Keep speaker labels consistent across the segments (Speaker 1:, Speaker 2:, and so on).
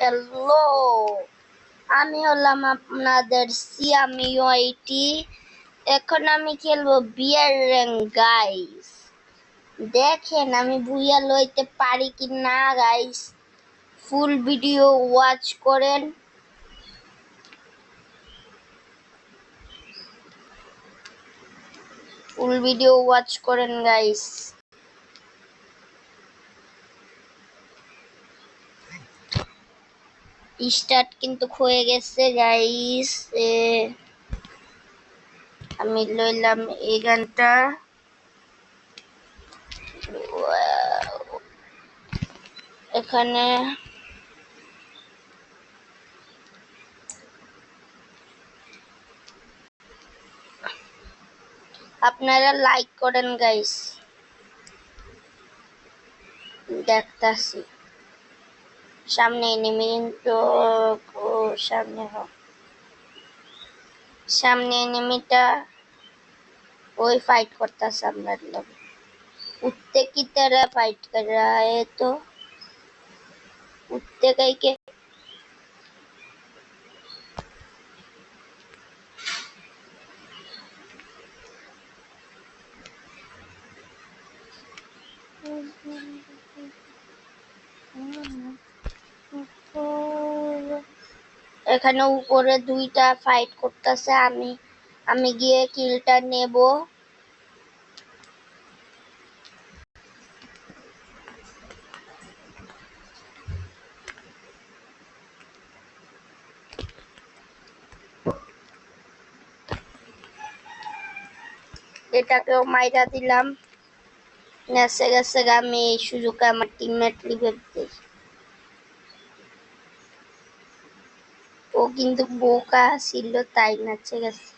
Speaker 1: Hello, আমি হলাম আপনাদের সিয়ামি ওয়াইটি। এখন আমি খেলবো বিয়ার র্যাঙ্ক গাইস। দেখেন আমি বুইয়া লইতে পারি কি না গাইস। ফুল ভিডিও ওয়াচ করেন। গাইস। স্টার্ট কিন্তু হয়ে গেছে গাইস। আমি লইলাম এই গানটা। এখানে আপনারা লাইক করেন গাইস। দেখতাছি সামনে এনিমি তো সামনে এনিমিটা ওই फाइट করতেছে আমরা লোক। कुत्ते की तरह फाइट कर रहा है तो कुत्ते कहीं के এখানে উপরে দুইটা ফাইট করতেছে। আমি গিয়ে কিলটা নেব। এটাকেও মাইরা দিলাম। নেসে গেছে আমি এই সুযোগে আমার টিমমেট লিভে দিই। ও কিন্তু বোকা ছিল তাই নাচে গেছে।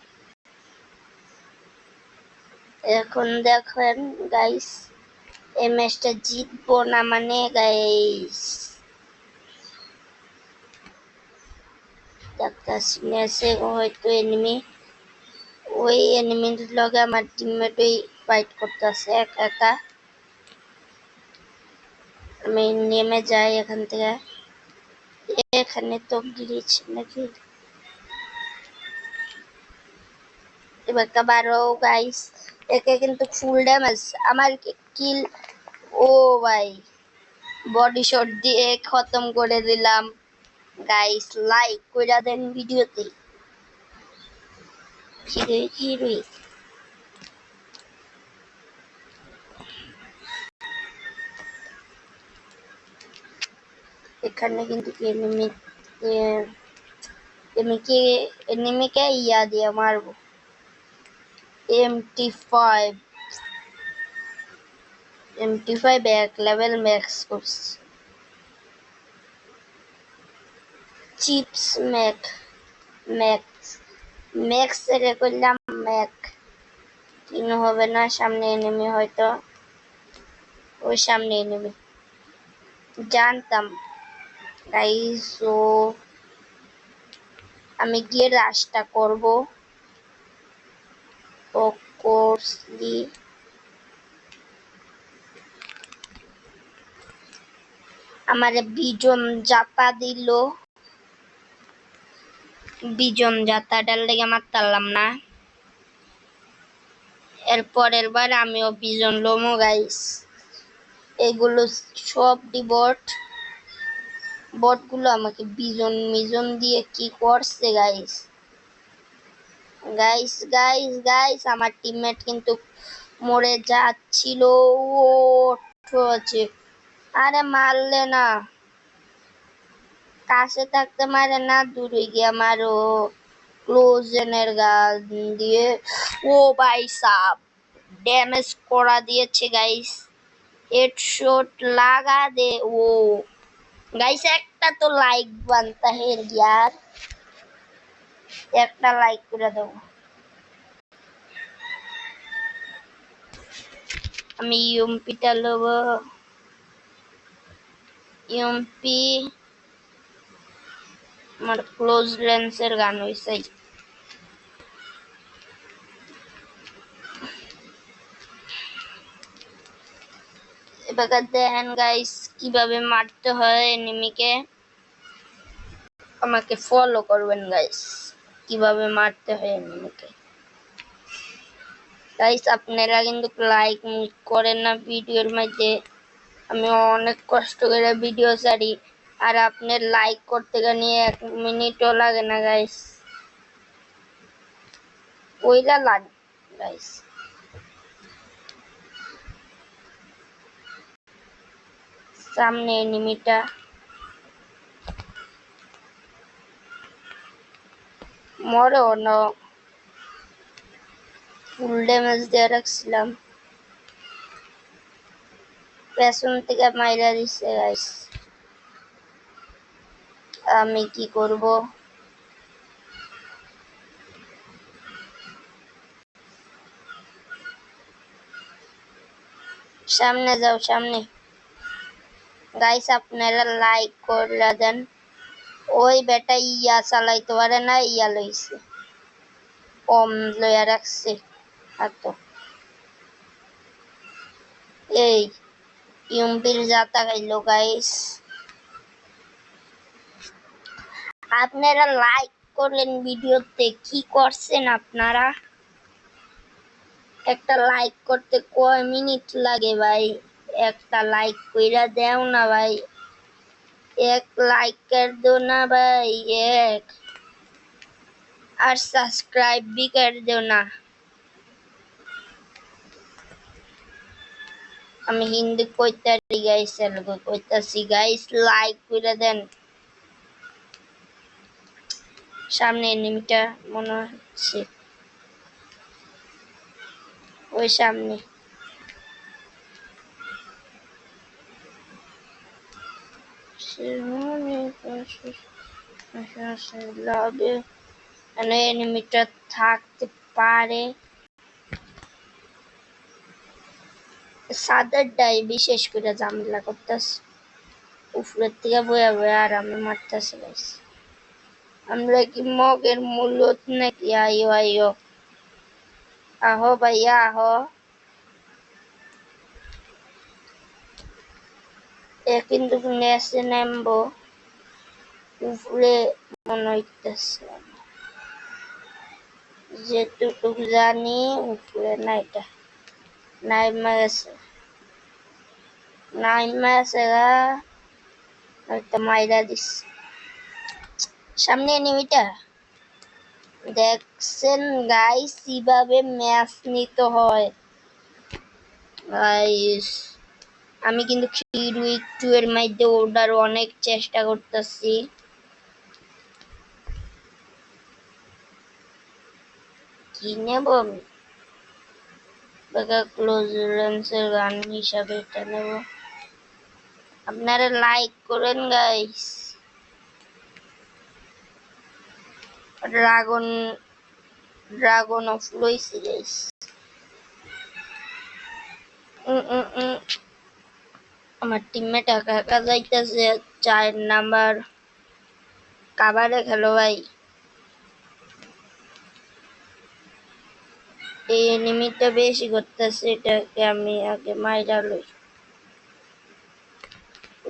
Speaker 1: এখন দেখেন গাইস, এই ম্যাচটা জিতবো না মানে গাইস দেখতাছি ম্যাচে হয়তো ওই এনিমির লগে আমার টিমমেট ওই ফাইট করতেছে একা একা। আমি নেমে যাই এখান থেকে। এখানে তো গ্লিচ নাকি এবার আবারও গাইস। একে কিন্তু ফুল ড্যামেজ আমার কিল। ও ভাই বডি শট দিয়ে খতম করে দিলাম গাইস। লাইক কইরা দেন ভিডিওতে। হিরোই এখানে কিন্তু এনিমিকে ইয়া দিয়ে মারবো। MT5 এক লেভেল ম্যাক্স করছি। চিপস ম্যাক্স এর করলাম ম্যাক। কিন হবে না, সামনে এনিমি হয়তো। ওই সামনে এনিমি জানতাম গাইস। ও আমি গিয়ে রাশটা করব অফকোর্সলি। আমারে বিজন জাতা দিল। বিজন জাতাটার লেগে মারতারলাম না। এরপরের বার আমিও বিজন লোমো গাইস। এগুলো সব বটগুলো আমাকে বিজন দিয়ে কি করছে গাইস। আমার টিমমেট কিন্তু মরে যাচ্ছিল। ও আছে। আরে মারলে না, কাছে থাকতে মারে না, দূরে গিয়ে মারো ক্লোজেনের গান দিয়ে। ও ভাই সাব ড্যামেজ করা দিয়েছে গাইস। হেডশট লাগা দে। ও গাইস একটা তো লাইক বানতা হে यार, একটা লাইক করে দাও। আমি ইউএমপিটা লব। ইউএমপি আমার ক্লোজ লেন্সের গান হইছে। এবার দেখেন গাইস কিভাবে মারতে হয় এনিমিকে। আমাকে ফলো করবেন গাইস, কিভাবে মারতে হয় এনিমিকে। গাইস আপনারা কিন্তু লাইক করেন না ভিডিওর মধ্যে, আমি অনেক কষ্ট করে ভিডিও ছাড়ি আর আপনার লাইক করতে গেলে 1 মিনিটও লাগে না গাইস, ওইলা লাগে গাইস। সামনে এনিমিটা মরেও না, ফুল ড্যামেজ দিয়ে রাখছিলাম, পেছন থেকে মাইরা দিচ্ছে গাইস। আমি কি করব? সামনে যাও সামনে। গাইস আপনারা লাইক করে দেন। ওই বেটা ইয়া চালাইতে পারে না, ইয়া লইছে, কম লইয়া রাখছে এত। এই ইউম্পির জাতা খাইলো গাইস। আপনারা লাইক করলেন ভিডিওতে, কি করছেন আপনারা? একটা লাইক করতে কয় মিনিট লাগে ভাই? একটা লাইক কইরা দেও না ভাই, এক লাইক कर दो ना भाई एक, আর সাবস্ক্রাইব भी कर दो ना। আমি হিন্দি কইতাছি গাইস, তেলুগু কইতাছি গাইস, লাইক কইরা দেন। সামনে এনিমিটা মনে হচ্ছে, ওই সামনে। লাভে মানে এনিমিটা থাকতে পারে, সাদারটাই বিশেষ করে ঝামেলা করতেছে, উপরের থেকে বয়া বয়া আর আমি মারতেছি গাইস। আমরা কি মগের মূলত নাকি? আইও আইও, আহো ভাইয়া আহো। এ কিন্তু নেসে নামবো, উপরে মনে হইতেছে, যেটুকু জানি উপরে না, এটা নাইমা গেছে, নাইমা গেছে গা, হয়তো মাইরা দিস। সামনে এনিমিটা দেখছেন গাইস, কিভাবে ম্যাচ নিতে হয় গাইস। আমি কিন্তু Creed Week 2 এর মধ্যে অর্ডার অনেক চেষ্টা করতেছি, কি নেব আমি? ক্লোজ রেঞ্জের গান হিসাবে এটা নেব। আপনারা লাইক করেন গাইস। ড্রাগন ড্রাগন অফ লইছি গাইস। আমার টিমমেট একা একা যাইতেছে, 4 নাম্বার কাবারে খেলো ভাই। এই এনিমিটা বেশি করতেছে, এটাকে আমি আগে মাইরা লই।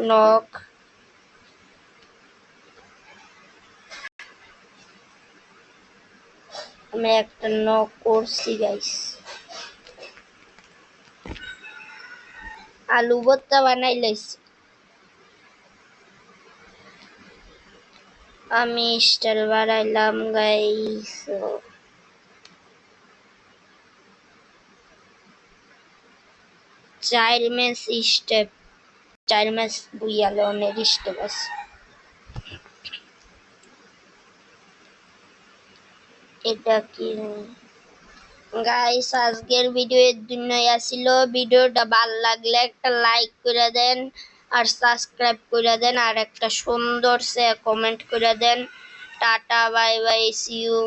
Speaker 1: নক, আমি একটা নক করছি গাইস। আলু ভর্তা বানাই লইছি। আমি স্টাইল বাড়াইলাম গাইস। 4 ম্যাচ স্টেপ, 4 ম্যাচ বুইয়ালে অনেক স্টেপ আছে। এটা কি গাইস? আজকের ভিডিও এর জন্যই আসিল। ভিডিওটা ভালো লাগলে একটা লাইক করে দেন আর সাবস্ক্রাইব করে দেন আর একটা সুন্দর সে কমেন্ট করে দেন। Tata bye bye, see you.